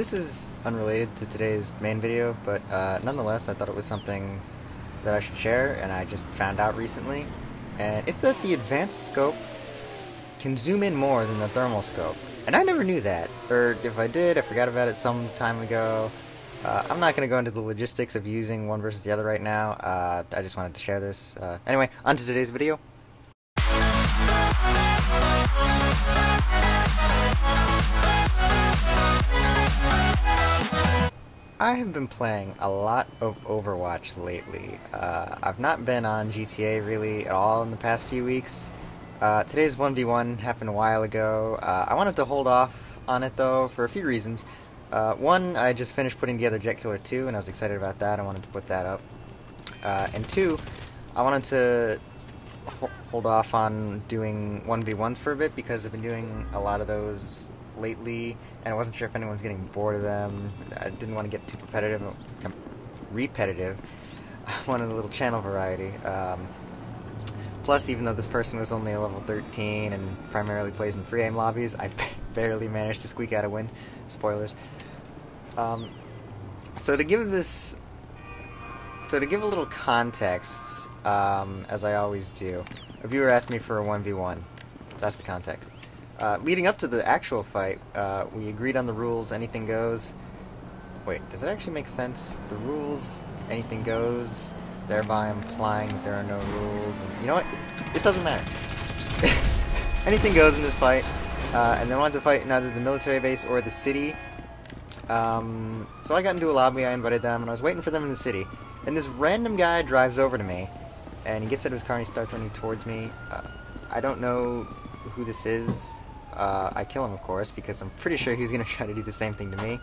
This is unrelated to today's main video, but nonetheless, I thought it was something that I should share, and I just found out recently. And it's that the advanced scope can zoom in more than the thermal scope. And I never knew that, or if I did, I forgot about it some time ago. I'm not going to go into the logistics of using one versus the other right now. I just wanted to share this. Anyway, on to today's video. I have been playing a lot of Overwatch lately. I've not been on GTA really at all in the past few weeks. Today's 1v1 happened a while ago. I wanted to hold off on it though for a few reasons. One, I just finished putting together Jet Killer 2 and I was excited about that. I wanted to put that up. And two, I wanted to hold off on doing 1v1s for a bit because I've been doing a lot of those lately, and I wasn't sure if anyone's getting bored of them. I didn't want to get too repetitive. I wanted a little channel variety. Plus, even though this person was only a level 13 and primarily plays in free aim lobbies, I barely managed to squeak out a win. Spoilers. So to give a little context, as I always do, a viewer asked me for a 1v1. That's the context. Leading up to the actual fight, we agreed on the rules, anything goes. Wait, does it actually make sense? The rules, anything goes, thereby implying that there are no rules. And you know what? It doesn't matter. Anything goes in this fight, and they wanted to fight in either the military base or the city. So I got into a lobby, I invited them, and I was waiting for them in the city. And this random guy drives over to me, and he gets out of his car and he starts running towards me. I don't know who this is. I kill him, of course, because I'm pretty sure he's going to try to do the same thing to me.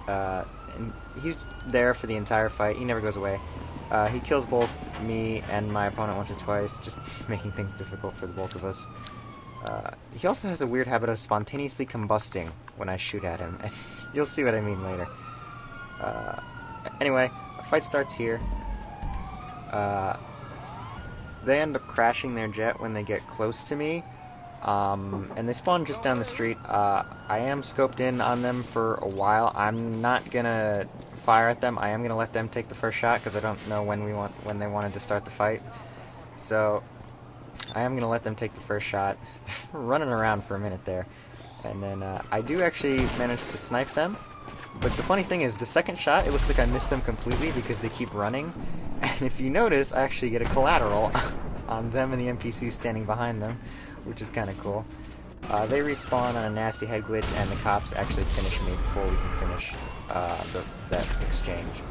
And he's there for the entire fight. He never goes away. He kills both me and my opponent once or twice, just making things difficult for the both of us. He also has a weird habit of spontaneously combusting when I shoot at him, and you'll see what I mean later. Anyway, our fight starts here. They end up crashing their jet when they get close to me. And they spawn just down the street. I am scoped in on them for a while. I'm not gonna fire at them. I am gonna let them take the first shot because I don't know when they wanted to start the fight. So I am gonna let them take the first shot. Running around for a minute there, and then I do actually manage to snipe them. But the funny thing is, the second shot, it looks like I missed them completely because they keep running. And if you notice, I actually get a collateral on them and the NPC standing behind them, which is kind of cool. They respawn on a nasty head glitch, and the cops actually finish me before we can finish that exchange.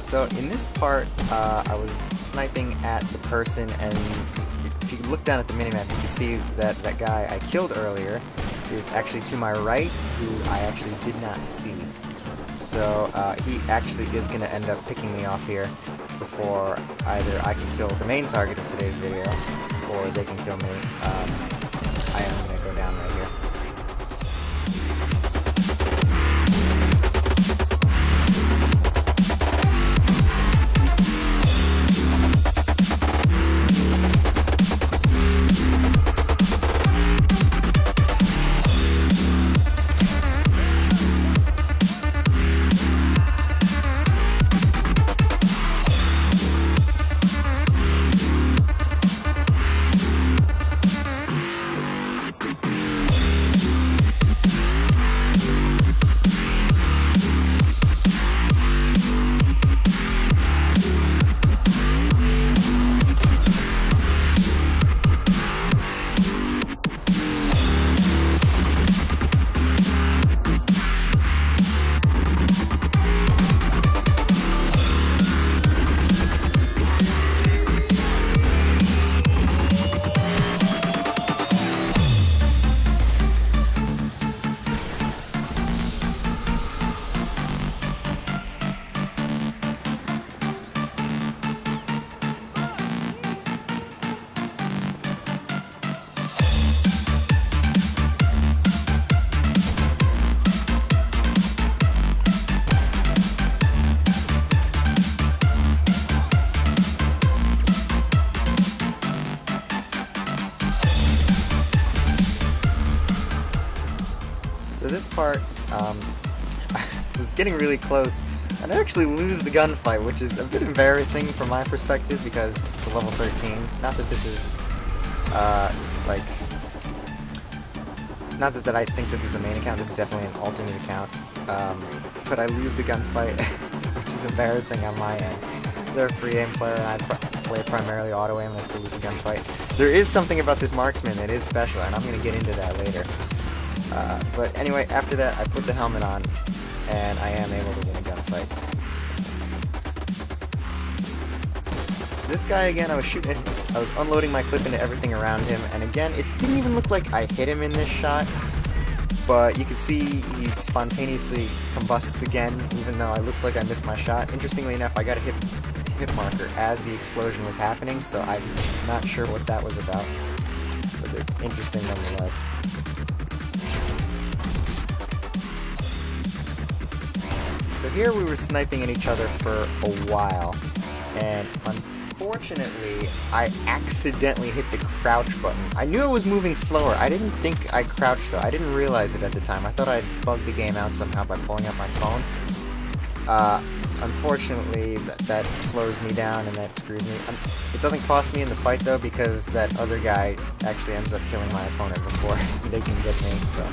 So in this part, I was sniping at the person, and if you look down at the minimap, you can see that that guy I killed earlier is actually to my right, who I actually did not see. So he actually is going to end up picking me off here before either I can kill the main target of today's video, or they can kill me. I am going to go down right here. So this part, I was getting really close, and I actually lose the gunfight, which is a bit embarrassing from my perspective because it's a level 13. Not that this is, like, not that I think this is the main account, this is definitely an alternate account, but I lose the gunfight, which is embarrassing on my end. They're a free aim player, and I play primarily auto aim, and I still lose the gunfight. There is something about this marksman that is special, and I'm going to get into that later. But anyway, after that, I put the helmet on, and I am able to win a gunfight. This guy, again, I was unloading my clip into everything around him, and again, it didn't even look like I hit him in this shot, but you can see he spontaneously combusts again, even though I looked like I missed my shot. Interestingly enough, I got a hit marker as the explosion was happening, so I'm not sure what that was about, but it's interesting nonetheless. So here we were sniping at each other for a while, and unfortunately, I accidentally hit the crouch button. I knew I was moving slower. I didn't think I crouched though. I didn't realize it at the time. I thought I'd bugged the game out somehow by pulling up my phone. Unfortunately, that slows me down and that screws me. It doesn't cost me in the fight though, because that other guy actually ends up killing my opponent before they can get me, so.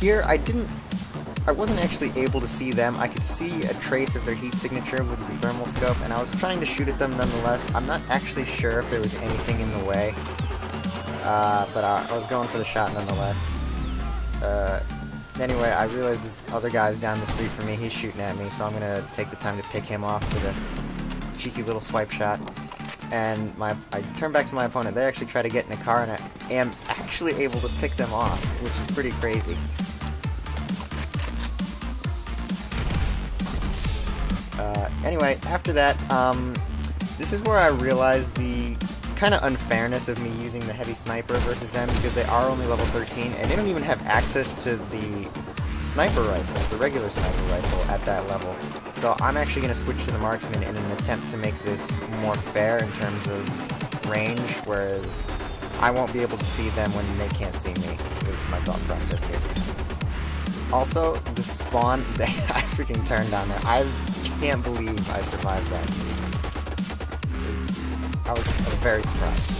Here, I wasn't actually able to see them. I could see a trace of their heat signature with the thermal scope, and I was trying to shoot at them nonetheless. I'm not actually sure if there was anything in the way, but I was going for the shot nonetheless. Anyway, I realized this other guy's down the street from me. He's shooting at me, so I'm going to take the time to pick him off with a cheeky little swipe shot. And I turn back to my opponent. They actually try to get in a car, and I am actually able to pick them off, which is pretty crazy. Anyway, after that, this is where I realized the kind of unfairness of me using the heavy sniper versus them, because they are only level 13, and they don't even have access to the sniper rifle, the regular sniper rifle, at that level. So I'm actually going to switch to the marksman in an attempt to make this more fair in terms of range, whereas I won't be able to see them when they can't see me, is my thought process here. Also, the spawn, I freaking turned on there. I can't believe I survived that. I was very surprised.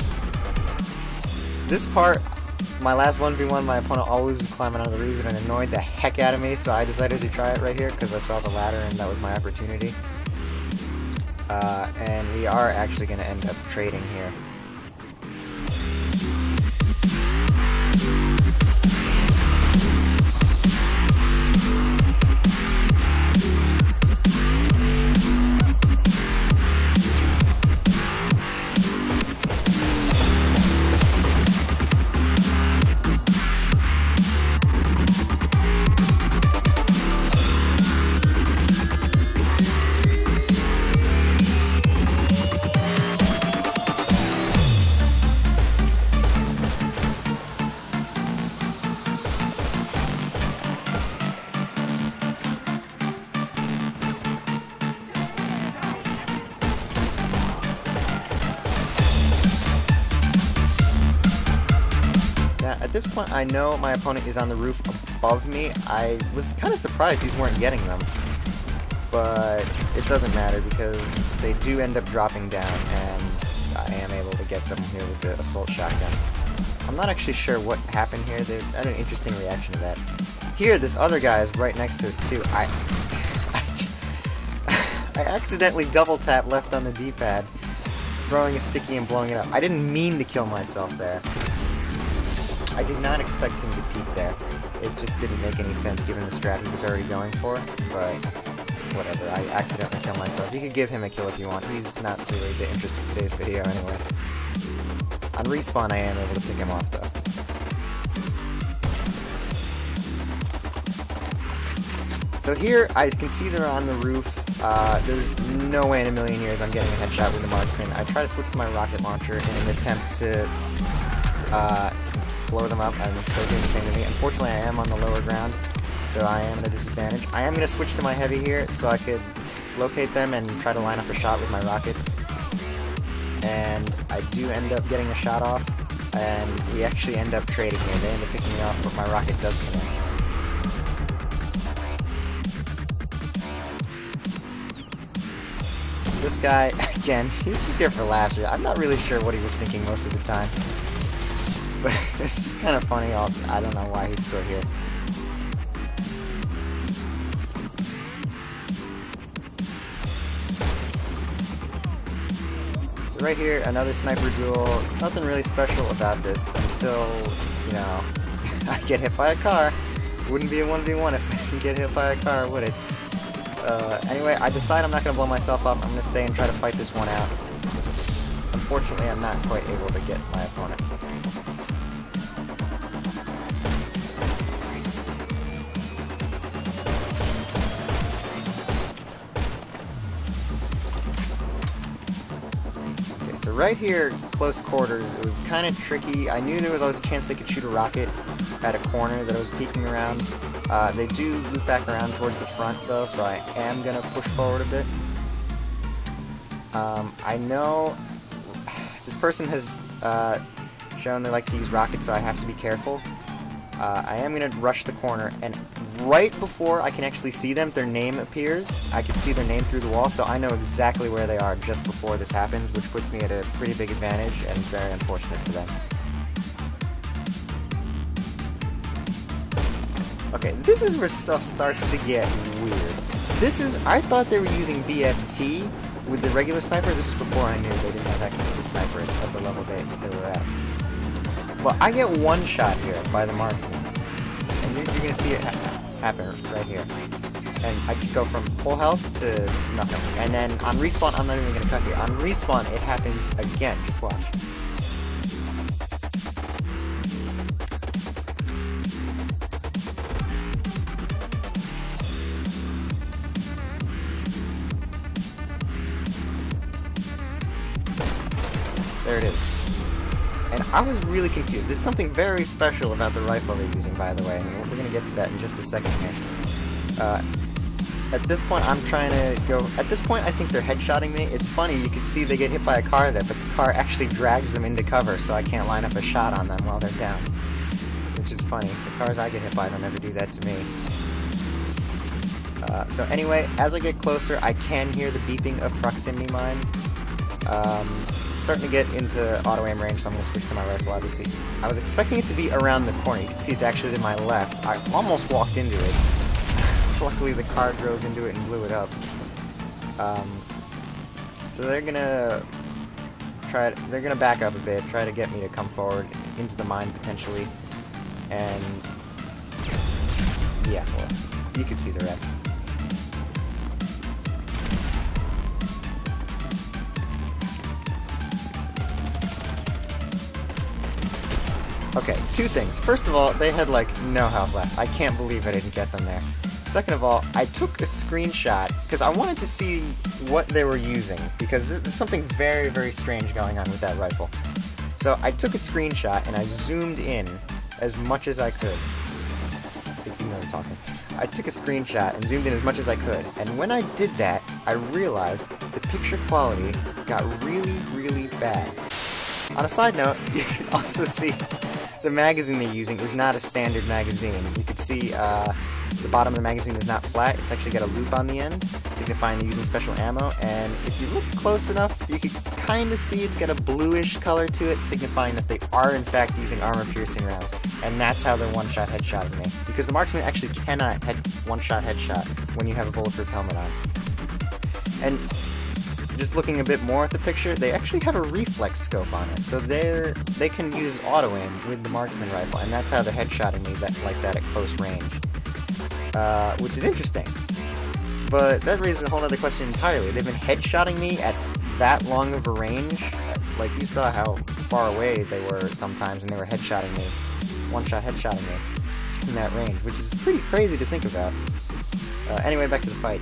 This part, my last 1v1, my opponent always was climbing on the roof and annoyed the heck out of me, so I decided to try it right here because I saw the ladder and that was my opportunity. And we are actually going to end up trading here. At this point, I know my opponent is on the roof above me. I was kind of surprised these weren't getting them, but it doesn't matter because they do end up dropping down, and I am able to get them here with the assault shotgun. I'm not actually sure what happened here. They had an interesting reaction to that. Here, this other guy is right next to us too. I accidentally double tap left on the D-pad, throwing a sticky and blowing it up. I didn't mean to kill myself there. I did not expect him to peek there. It just didn't make any sense given the strat he was already going for, but whatever, I accidentally killed myself. You could give him a kill if you want. He's not really the interest of today's video anyway. On respawn, I am able to pick him off though. So here, I can see they're on the roof. There's no way in a million years I'm getting a headshot with the marksman. I try to switch to my rocket launcher in an attempt to blow them up, and they're doing the same to me. Unfortunately, I am on the lower ground, so I am at a disadvantage. I am going to switch to my heavy here so I could locate them and try to line up a shot with my rocket. And I do end up getting a shot off, and we actually end up trading here. They end up picking me off, but my rocket does connect. This guy, again, he's just here for laughs. I'm not really sure what he was thinking most of the time. But it's just kind of funny. I don't know why he's still here. So right here, another sniper duel. Nothing really special about this until, you know, I get hit by a car. Wouldn't be a 1v1 if I didn't get hit by a car, would it? Anyway, I decide I'm not going to blow myself up. I'm going to stay and try to fight this one out. Unfortunately, I'm not quite able to get my opponent. Okay, so right here, close quarters, it was kind of tricky. I knew there was always a chance they could shoot a rocket at a corner that I was peeking around. They do loop back around towards the front, though, so I am going to push forward a bit. I know this person has shown they like to use rockets, so I have to be careful. I am going to rush the corner, and right before I can actually see them, their name appears. I can see their name through the wall, so I know exactly where they are just before this happens, which puts me at a pretty big advantage, and very unfortunate for them. Okay, this is where stuff starts to get weird. I thought they were using BST with the regular sniper. This is before I knew they didn't have access to the sniper at the level they were at. Well, I get one shot here by the marksman, and you're going to see it happen right here. And I just go from full health to nothing. And then on respawn, I'm not even going to cut here. On respawn, it happens again. Just watch. There it is. And I was really confused. There's something very special about the rifle they're using, by the way, and we're going to get to that in just a second here. At this point, I'm trying to go... At this point, I think they're headshotting me. It's funny, you can see they get hit by a car there, but the car actually drags them into cover, so I can't line up a shot on them while they're down. Which is funny. The cars I get hit by don't ever do that to me. So anyway, as I get closer, I can hear the beeping of proximity mines. Starting to get into auto-aim range, so I'm going to switch to my rifle, obviously. I was expecting it to be around the corner. You can see it's actually to my left. I almost walked into it. Luckily, the car drove into it and blew it up. So they're going to back up a bit, try to get me to come forward into the mine, potentially. And yeah, well, you can see the rest. Okay, two things. First of all, they had like no health left. I can't believe I didn't get them there. Second of all, I took a screenshot because I wanted to see what they were using, because there's something very, very strange going on with that rifle. So I took a screenshot and I zoomed in as much as I could. If you know I'm talking. I took a screenshot and zoomed in as much as I could, and when I did that, I realized the picture quality got really, really bad. On a side note, you can also see the magazine they're using is not a standard magazine. You can see the bottom of the magazine is not flat. It's actually got a loop on the end, signifying they're using special ammo. And if you look close enough, you can kind of see it's got a bluish color to it, signifying that they are in fact using armor-piercing rounds. And that's how they're one-shot headshotting me. Because the marksman actually cannot one-shot headshot when you have a bulletproof helmet on. And just looking a bit more at the picture, they actually have a reflex scope on it, so they can use auto-aim with the marksman rifle, and that's how they're headshotting me like that at close range. Which is interesting. But that raises a whole other question entirely. They've been headshotting me at that long of a range. Like, you saw how far away they were sometimes, and they were headshotting me, one-shot headshotting me in that range, which is pretty crazy to think about. Anyway, back to the fight.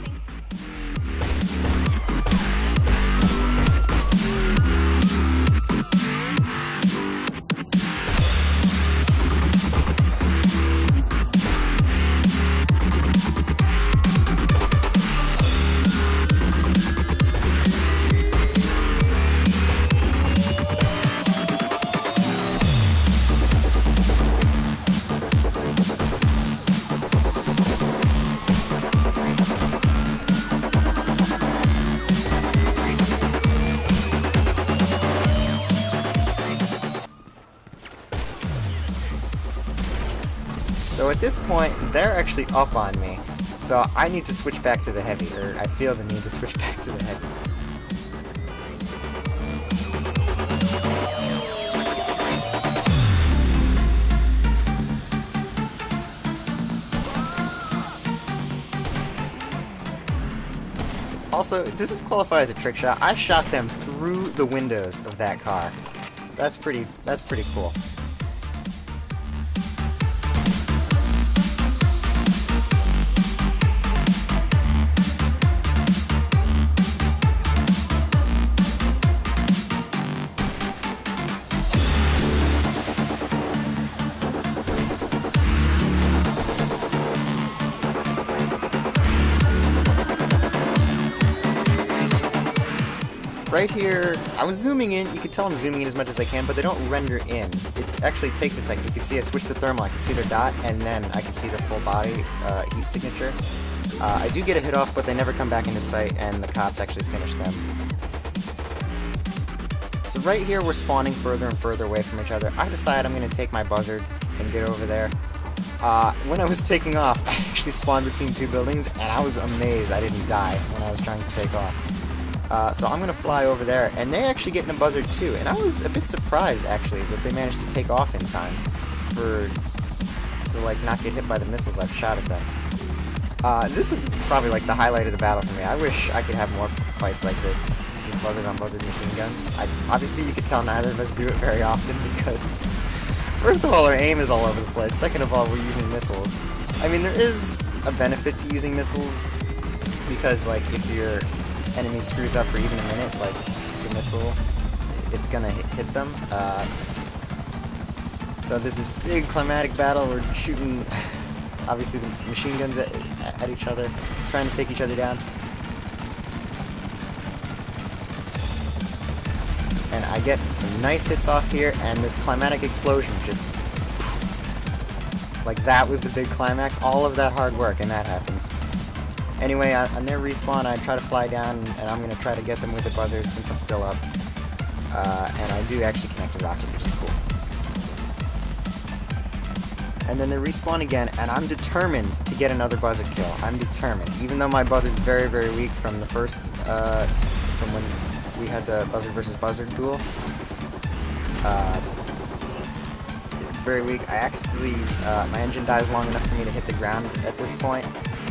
So at this point, they're actually up on me, so I need to switch back to the heavy, or I feel the need to switch back to the heavy. Also, does this qualify as a trick shot? I shot them through the windows of that car. That's pretty cool. Right here, I was zooming in. You can tell I'm zooming in as much as I can, but they don't render in. It actually takes a second. You can see I switched to thermal. I can see their dot, and then I can see their full body heat signature. I do get a hit off, but they never come back into sight, and the cops actually finish them. So right here, we're spawning further and further away from each other. I decide I'm going to take my buzzard and get over there. When I was taking off, I actually spawned between two buildings, and I was amazed I didn't die when I was trying to take off. So I'm going to fly over there, and they actually get in a buzzard too, and I was a bit surprised actually that they managed to take off in time to like not get hit by the missiles I've shot at them. This is probably like the highlight of the battle for me. I wish I could have more fights like this with buzzard on buzzard machine guns. Obviously you could tell neither of us do it very often because first of all our aim is all over the place, second of all we're using missiles. I mean there is a benefit to using missiles because like if your enemy screws up for even a minute, like the missile, it's gonna hit them. So there's this big climatic battle. We're shooting, obviously, the machine guns at each other, trying to take each other down. And I get some nice hits off here, and this climatic explosion just, like that was the big climax. All of that hard work, and that happens. Anyway, on their respawn, I try to fly down, and I'm going to try to get them with a buzzard since I'm still up. And I do actually connect a rocket, which is cool. And then they respawn again, and I'm determined to get another buzzard kill. I'm determined. Even though my buzzard's very, very weak from the first, from when we had the buzzard versus buzzard duel. Very weak. I actually, my engine dies long enough for me to hit the ground at this point.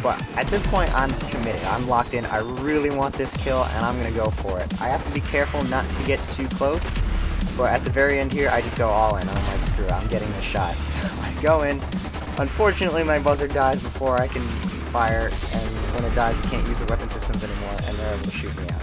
But at this point, I'm committed. I'm locked in. I really want this kill, and I'm going to go for it. I have to be careful not to get too close, but at the very end here, I just go all in. I'm like, screw it, I'm getting the shot. So I go in. Unfortunately, my buzzard dies before I can fire, and when it dies, you can't use the weapon systems anymore, and they're able to shoot me out.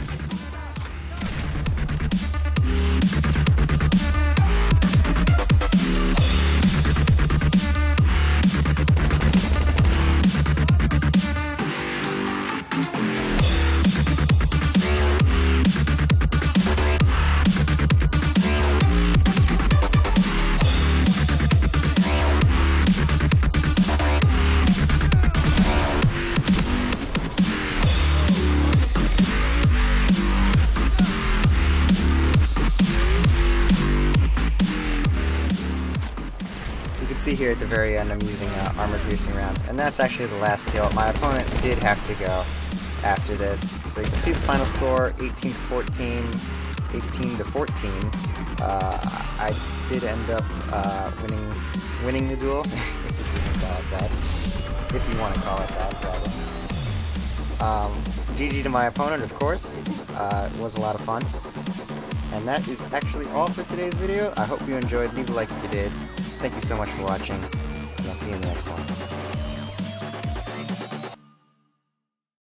See here at the very end I'm using armor-piercing rounds, and that's actually the last kill. My opponent did have to go after this, so you can see the final score, 18-14, 18-14. I did end up winning the duel, if you want to call it that, rather. GG to my opponent, of course. It was a lot of fun. And that is actually all for today's video. I hope you enjoyed. Leave a like if you did. Thank you so much for watching, and I'll see you in the next one.